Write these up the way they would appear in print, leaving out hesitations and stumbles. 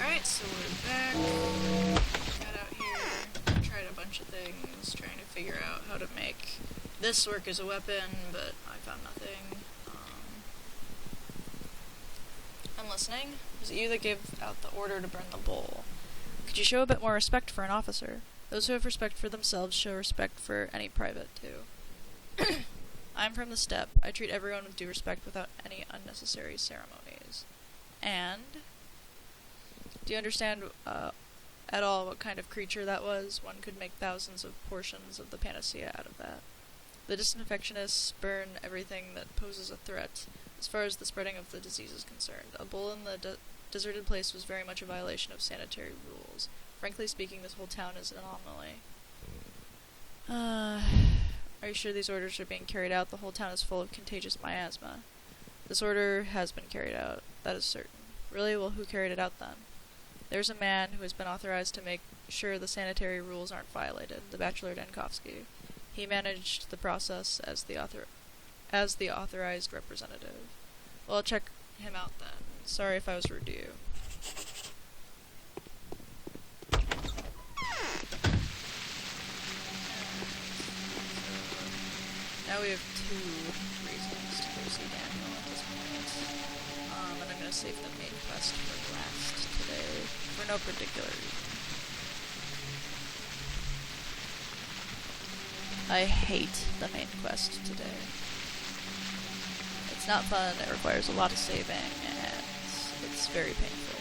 Alright, so we're back. Got out here, tried a bunch of things, trying to figure out how to make this work as a weapon, but I found nothing. I'm listening. Was it you that gave out the order to burn the bowl? Could you show a bit more respect for an officer? Those who have respect for themselves show respect for any private, too. I'm from the steppe. I treat everyone with due respect without any unnecessary ceremonies. And... do you understand at all what kind of creature that was? One could make thousands of portions of the panacea out of that. The disinfectionists burn everything that poses a threat, as far as the spreading of the disease is concerned. A bull in the deserted place was very much a violation of sanitary rules. Frankly speaking, this whole town is an anomaly. Are you sure these orders are being carried out? The whole town is full of contagious miasma. This order has been carried out, that is certain. Really? Well, who carried it out then? There's a man who has been authorized to make sure the sanitary rules aren't violated, the Bachelor Denkovsky. He managed the process as the authorized representative. Well, I'll check him out then. Sorry if I was rude to you. Now we have 2 reasons to go see Daniel at this point. And I'm gonna save the main quest for last today, for no particular reason. I hate the main quest today. It's not fun, it requires a lot of saving, and it's very painful.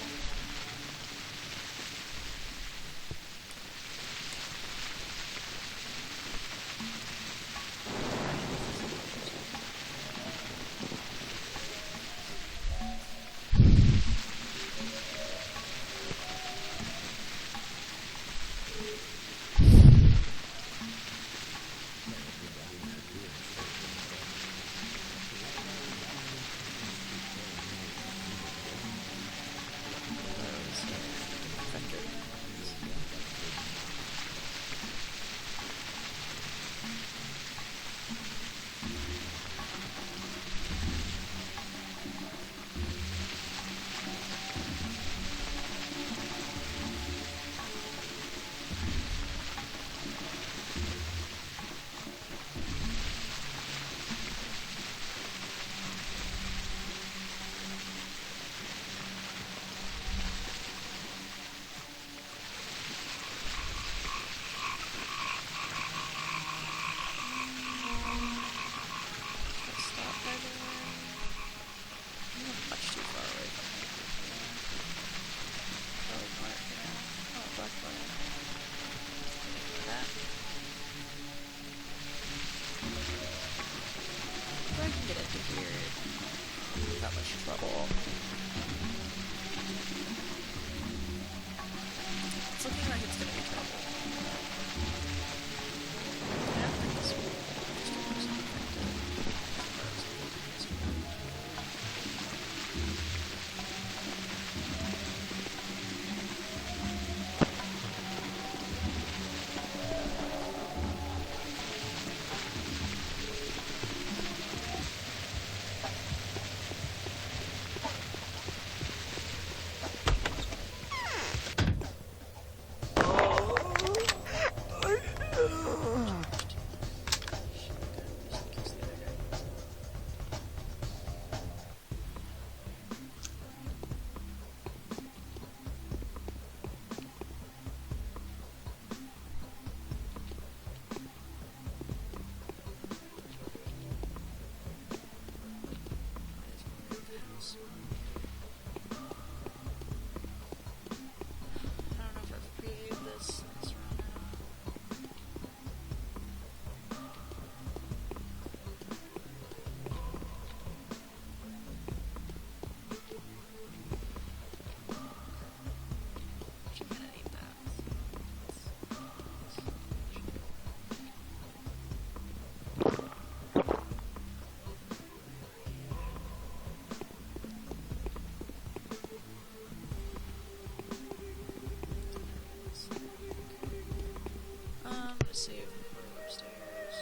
Save before upstairs.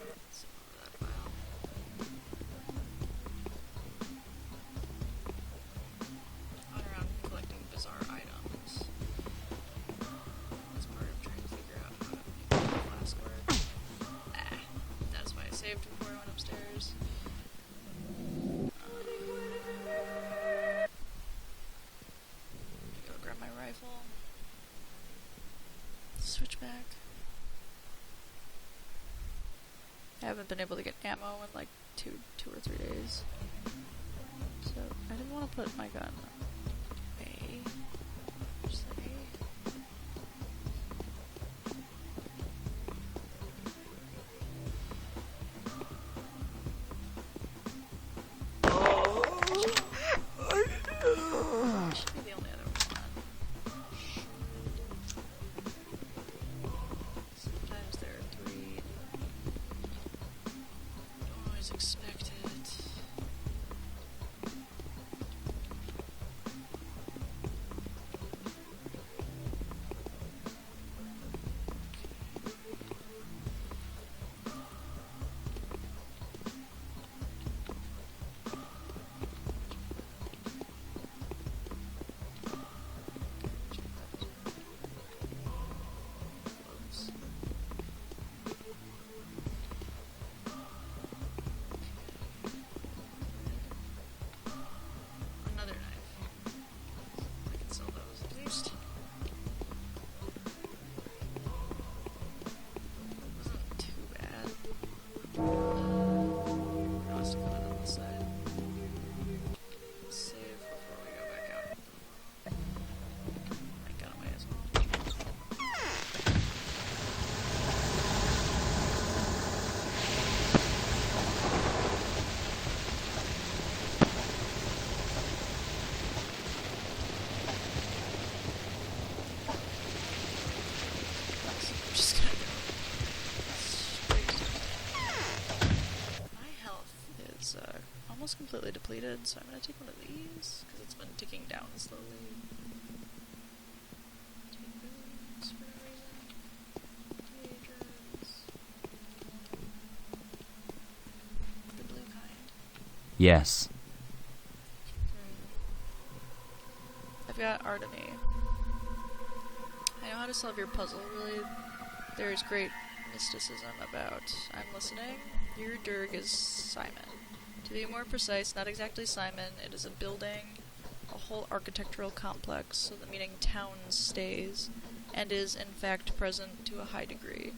Let's see that file. On around collecting switchback. I haven't been able to get ammo in like two or 3 days. So I didn't want to put my gun away. Just like should be the only other one. Sometimes there are 3. Don't always expect it. Another knife. I can sell those at least. Wasn't too bad. I'll stick it on this side. Save before we go back out. I got away as well. I'm just gonna go straight. My health is almost completely depleted, so I'm gonna take one of these because it's been ticking down slowly. Take those for no reason. Teenagers. The blue kind. Yes. I've got Artemy. I know how to solve your puzzle, really. There is great mysticism about I'm listening. Your Durg is Simon. To be more precise, not exactly Simon, it is a building, a whole architectural complex, so the meaning town stays, and is in fact present to a high degree.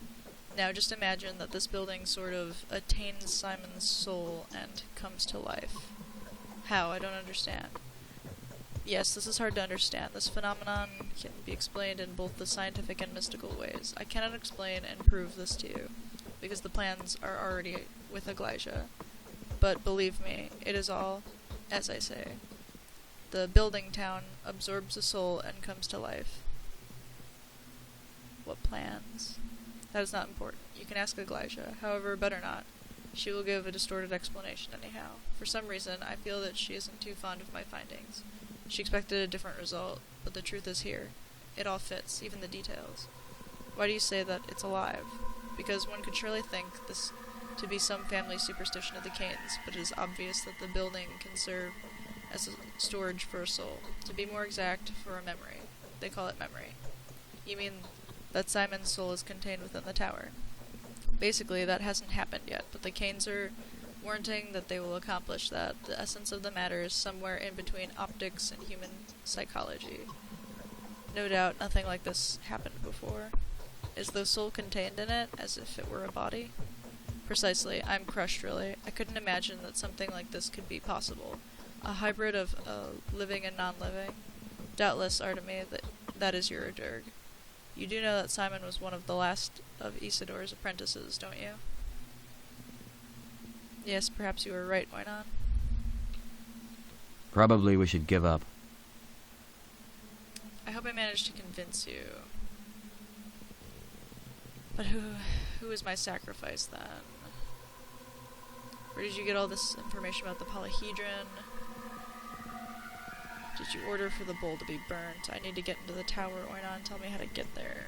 Now just imagine that this building sort of attains Simon's soul and comes to life. How? I don't understand. Yes, this is hard to understand. This phenomenon can be explained in both the scientific and mystical ways. I cannot explain and prove this to you, because the plans are already with Aglasia. But believe me, it is all, as I say. The building town absorbs a soul and comes to life. What plans? That is not important. You can ask Aglasia. However, better not. She will give a distorted explanation anyhow. For some reason, I feel that she isn't too fond of my findings. She expected a different result, but the truth is here. It all fits, even the details. Why do you say that it's alive? Because one could surely think this to be some family superstition of the Canes, but it is obvious that the building can serve as a storage for a soul. To be more exact, for a memory. They call it memory. You mean that Simon's soul is contained within the tower? Basically, that hasn't happened yet, but the Canes are warranting that they will accomplish that. The essence of the matter is somewhere in between optics and human psychology. No doubt nothing like this happened before. Is the soul contained in it, as if it were a body? Precisely. I'm crushed, really. I couldn't imagine that something like this could be possible. A hybrid of living and non-living. Doubtless, Artemy, that is your Durg. You do know that Simon was one of the last of Isidor's apprentices, don't you? Yes, perhaps you were right, Oinon. Probably we should give up. I hope I managed to convince you. But who is my sacrifice, then? Where did you get all this information about the polyhedron? Did you order for the bowl to be burnt? I need to get into the tower, Oinon. Tell me how to get there.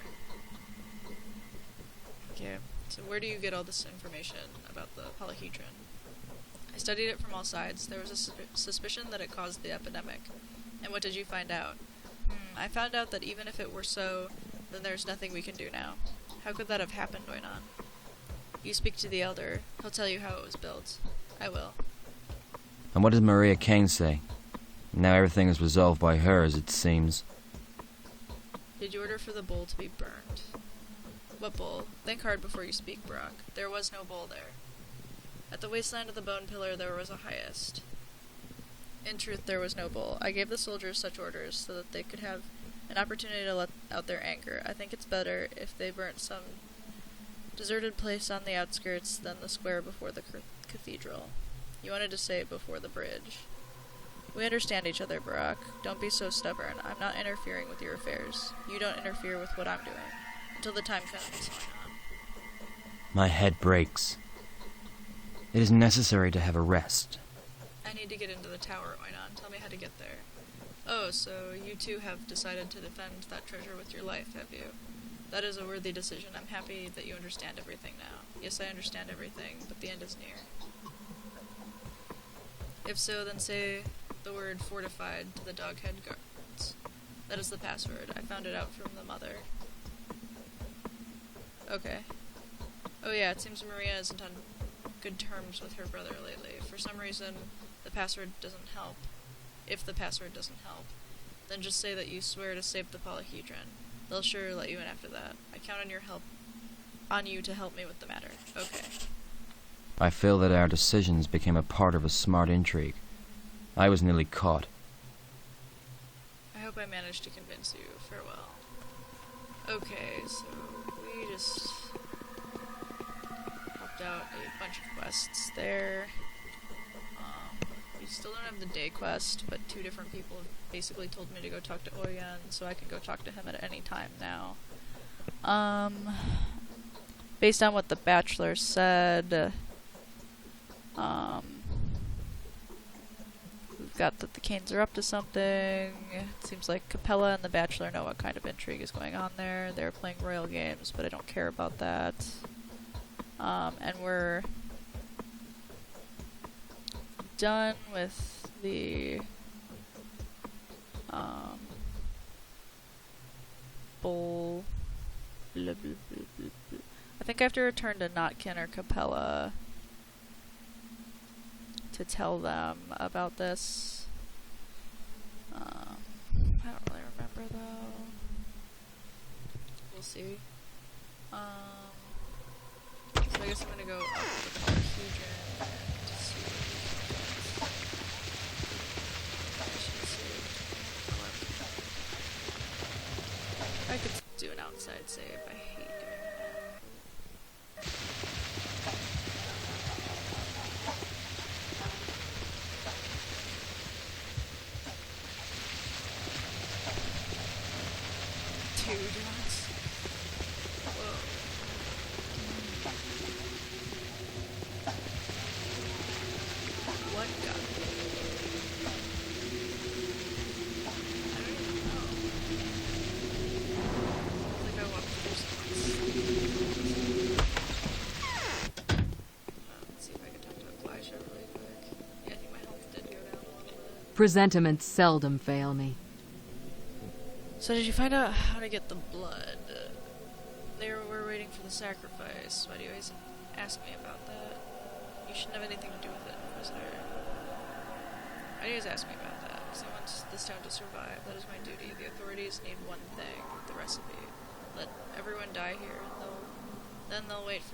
Okay, so where do you get all this information about the polyhedron? I studied it from all sides. There was a suspicion that it caused the epidemic. And what did you find out? I found out that even if it were so, then there's nothing we can do now. How could that have happened, Oinon? You speak to the Elder. He'll tell you how it was built. I will. And what does Maria Kane say? Now everything is resolved by her, as it seems. Did you order for the bowl to be burned? What bowl? Think hard before you speak, Brock. There was no bowl there. At the waistline of the bone pillar there was a highest. In truth, there was no bowl. I gave the soldiers such orders so that they could have an opportunity to let out their anger. I think it's better if they burnt some deserted place on the outskirts than the square before the cathedral. You wanted to say before the bridge. We understand each other, Barack. Don't be so stubborn. I'm not interfering with your affairs. You don't interfere with what I'm doing. Until the time comes. My head breaks. It is necessary to have a rest. I need to get into the tower, Oinon. Tell me how to get there. Oh, so you two have decided to defend that treasure with your life, have you? That is a worthy decision. I'm happy that you understand everything now. Yes, I understand everything, but the end is near. If so, then say the word fortified to the doghead guards. That is the password. I found it out from the mother. Okay. Oh yeah, it seems Maria isn't on good terms with her brother lately. For some reason, the password doesn't help. If the password doesn't help, then just say that you swear to save the polyhedron. They'll sure let you in after that. I count on you to help me with the matter. Okay. I feel that our decisions became a part of a smart intrigue. I was nearly caught. I hope I managed to convince you. Farewell. Okay, so we just helped out a bunch of quests there. We still don't have the day quest, but 2 different people have basically told me to go talk to Oyen, so I can go talk to him at any time now. Based on what the Bachelor said, we've got that the Canes are up to something. It seems like Capella and the Bachelor know what kind of intrigue is going on there. They're playing royal games, but I don't care about that. And we're done with the bowl. Blah, blah, blah, blah, blah. I think I have to return to Notkin or Capella to tell them about this. I don't really remember though. We'll see. So I guess I'm gonna go up to the polyhedron to see. I could do an outside save. I hate doing that. Two dots. Whoa. What got me? I don't even know. Like I walked through let's see if I can talk to Elijah really quick. Yeah, I think my health did go down a little bit. Presentiments seldom fail me. So did you find out how to get the blood? They were waiting for the sacrifice. Why do you always ask me about that? You shouldn't have anything to do with it, Inquisitor. Why do you always ask me about that? Because I want this town to survive. That is my duty. The authorities need one thing, the recipe. Let everyone die here, and then they'll wait for